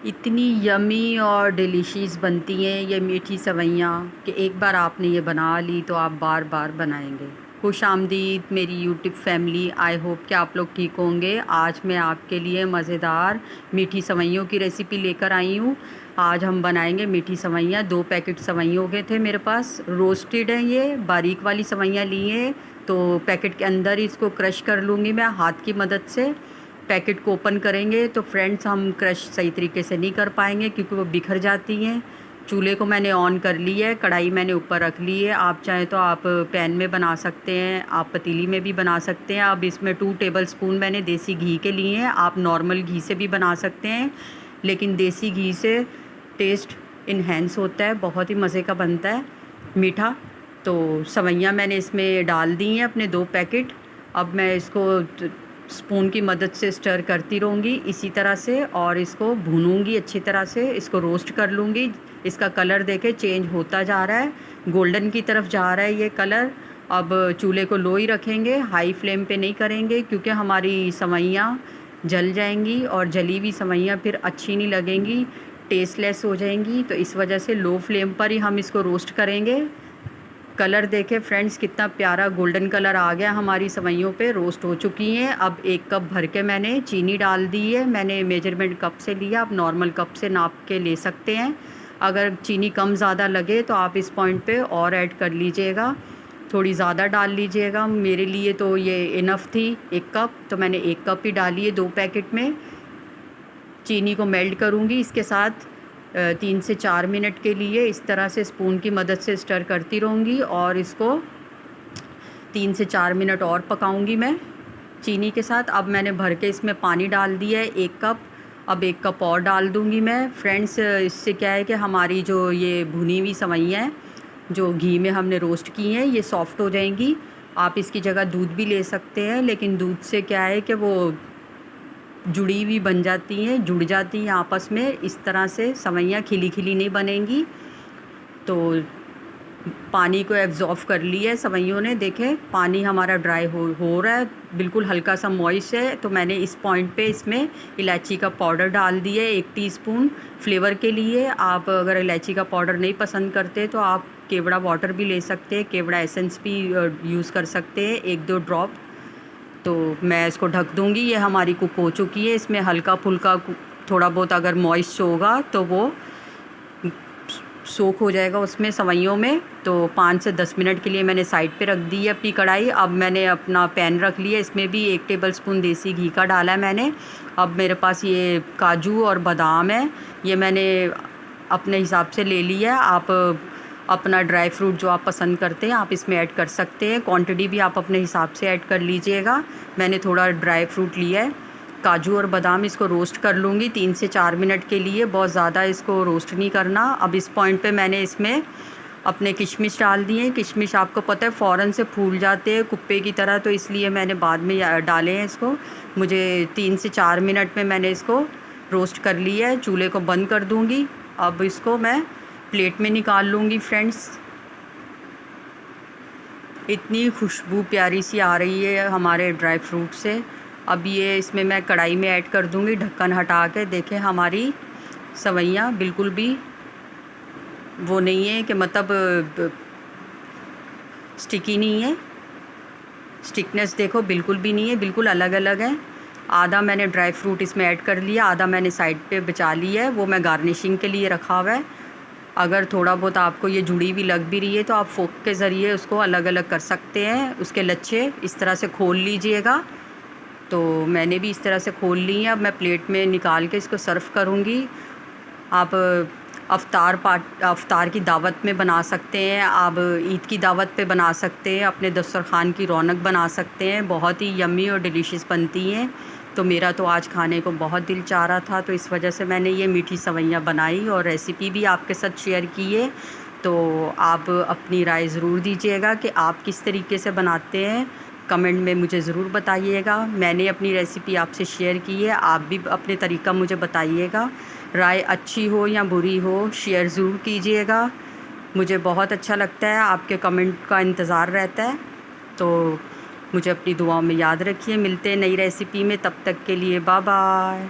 इतनी यमी और डिलीशियस बनती हैं ये मीठी सेवइयाँ कि एक बार आपने ये बना ली तो आप बार बार बनाएंगे। खुश आमदीद मेरी यूट्यूब फैमिली। आई होप कि आप लोग ठीक होंगे। आज मैं आपके लिए मज़ेदार मीठी सेवइयों की रेसिपी लेकर आई हूँ। आज हम बनाएंगे मीठी सेवइयाँ। 2 पैकेट सेवइयों के थे मेरे पास, रोस्टेड हैं, ये बारीक वाली सेवइयाँ ली हैं। तो पैकेट के अंदर ही इसको क्रश कर लूँगी मैं हाथ की मदद से। पैकेट को ओपन करेंगे तो फ्रेंड्स हम क्रश सही तरीके से नहीं कर पाएंगे क्योंकि वो बिखर जाती हैं। चूल्हे को मैंने ऑन कर ली है, कढ़ाई मैंने ऊपर रख ली है। आप चाहें तो आप पैन में बना सकते हैं, आप पतीली में भी बना सकते हैं। अब इसमें 2 टेबलस्पून मैंने देसी घी के लिए हैं। आप नॉर्मल घी से भी बना सकते हैं, लेकिन देसी घी से टेस्ट इन्हेंस होता है, बहुत ही मज़े का बनता है मीठा। तो सेवइयाँ मैंने इसमें डाल दी हैं अपने 2 पैकेट। अब मैं इसको स्पून की मदद से स्टर करती रहूँगी इसी तरह से, और इसको भूनूंगी अच्छी तरह से, इसको रोस्ट कर लूँगी। इसका कलर देखें चेंज होता जा रहा है, गोल्डन की तरफ जा रहा है ये कलर। अब चूल्हे को लो ही रखेंगे, हाई फ्लेम पे नहीं करेंगे क्योंकि हमारी सेवइयाँ जल जाएंगी और जली हुई सेवइयाँ फिर अच्छी नहीं लगेंगी, टेस्टलेस हो जाएंगी। तो इस वजह से लो फ्लेम पर ही हम इसको रोस्ट करेंगे। कलर देखें फ्रेंड्स कितना प्यारा गोल्डन कलर आ गया, हमारी सेवइयों पे रोस्ट हो चुकी हैं। अब 1 कप भर के मैंने चीनी डाल दी है। मैंने मेजरमेंट कप से लिया, आप नॉर्मल कप से नाप के ले सकते हैं। अगर चीनी कम ज़्यादा लगे तो आप इस पॉइंट पे और ऐड कर लीजिएगा, थोड़ी ज़्यादा डाल लीजिएगा। मेरे लिए तो ये इनफ थी 1 कप, तो मैंने 1 कप ही डाली है 2 पैकेट में। चीनी को मेल्ट करूँगी इसके साथ 3 से 4 मिनट के लिए इस तरह से स्पून की मदद से स्टर करती रहूँगी, और इसको 3 से 4 मिनट और पकाऊँगी मैं चीनी के साथ। अब मैंने भर के इसमें पानी डाल दिया है 1 कप। अब 1 कप और डाल दूँगी मैं। फ्रेंड्स इससे क्या है कि हमारी जो ये भुनी हुई सेवइयाँ हैं जो घी में हमने रोस्ट की हैं ये सॉफ़्ट हो जाएंगी। आप इसकी जगह दूध भी ले सकते हैं, लेकिन दूध से क्या है कि वो जुड़ी हुई बन जाती हैं, जुड़ जाती हैं आपस में। इस तरह से सेवइयाँ खिली खिली नहीं बनेंगी। तो पानी को एब्ज़ॉर्ब कर लिया है सेवइयों ने, देखें पानी हमारा ड्राई हो रहा है, बिल्कुल हल्का सा मॉइस्ट है। तो मैंने इस पॉइंट पे इसमें इलायची का पाउडर डाल दिया है 1 टीस्पून फ्लेवर के लिए। आप अगर इलायची का पाउडर नहीं पसंद करते तो आप केवड़ा वाटर भी ले सकते हैं, केवड़ा एसेंस भी यूज़ कर सकते हैं 1-2 ड्रॉप। तो मैं इसको ढक दूँगी। ये हमारी कुक हो चुकी है। इसमें हल्का फुल्का थोड़ा बहुत अगर मॉइस्ट होगा तो वो सोख हो जाएगा उसमें सेवइयों में। तो 5 से 10 मिनट के लिए मैंने साइड पे रख दी है अपनी कढ़ाई। अब मैंने अपना पैन रख लिया, इसमें भी 1 टेबलस्पून देसी घी का डाला है मैंने। अब मेरे पास ये काजू और बादाम है, ये मैंने अपने हिसाब से ले लिया है। आप अपना ड्राई फ्रूट जो आप पसंद करते हैं आप इसमें ऐड कर सकते हैं, क्वांटिटी भी आप अपने हिसाब से ऐड कर लीजिएगा। मैंने थोड़ा ड्राई फ्रूट लिया है, काजू और बादाम। इसको रोस्ट कर लूँगी 3 से 4 मिनट के लिए, बहुत ज़्यादा इसको रोस्ट नहीं करना। अब इस पॉइंट पे मैंने इसमें अपने किशमिश डाल दिए हैं। किशमिश आपको पता है फ़ौरन से फूल जाते हैं कुप्पे की तरह, तो इसलिए मैंने बाद में डाले हैं इसको। मुझे 3 से 4 मिनट में मैंने इसको रोस्ट कर लिया है। चूल्हे को बंद कर दूँगी। अब इसको मैं प्लेट में निकाल लूँगी फ्रेंड्स। इतनी खुशबू प्यारी सी आ रही है हमारे ड्राई फ्रूट से। अब ये इसमें मैं कढ़ाई में ऐड कर दूँगी ढक्कन हटा के। देखें हमारी सेवइयाँ बिल्कुल भी वो नहीं है कि मतलब स्टिकी नहीं है, स्टिकनेस देखो बिल्कुल भी नहीं है, बिल्कुल अलग अलग है। आधा मैंने ड्राई फ्रूट इसमें ऐड कर लिया, आधा मैंने साइड पे बचा लिया है, वो मैं गार्निशिंग के लिए रखा हुआ है। अगर थोड़ा बहुत आपको ये जुड़ी हुई लग भी रही है तो आप फोक के ज़रिए उसको अलग अलग कर सकते हैं। उसके लच्छे इस तरह से खोल लीजिएगा। तो मैंने भी इस तरह से खोल ली है। अब मैं प्लेट में निकाल के इसको सर्व करूँगी। आप अफ्तार की दावत में बना सकते हैं, आप ईद की दावत पे बना सकते हैं, अपने दस्तरखान की रौनक बना सकते हैं। बहुत ही यम्मी और डिलीशियस बनती हैं। तो मेरा तो आज खाने को बहुत दिल चाह रहा था, तो इस वजह से मैंने ये मीठी सेवइयाँ बनाई और रेसिपी भी आपके साथ शेयर की है। तो आप अपनी राय ज़रूर दीजिएगा कि आप किस तरीके से बनाते हैं, कमेंट में मुझे ज़रूर बताइएगा। मैंने अपनी रेसिपी आपसे शेयर की है, आप भी अपने तरीका मुझे बताइएगा। राय अच्छी हो या बुरी हो शेयर ज़रूर कीजिएगा, मुझे बहुत अच्छा लगता है, आपके कमेंट का इंतज़ार रहता है। तो मुझे अपनी दुआओं में याद रखिए। मिलते हैं नई रेसिपी में, तब तक के लिए बाय बाय।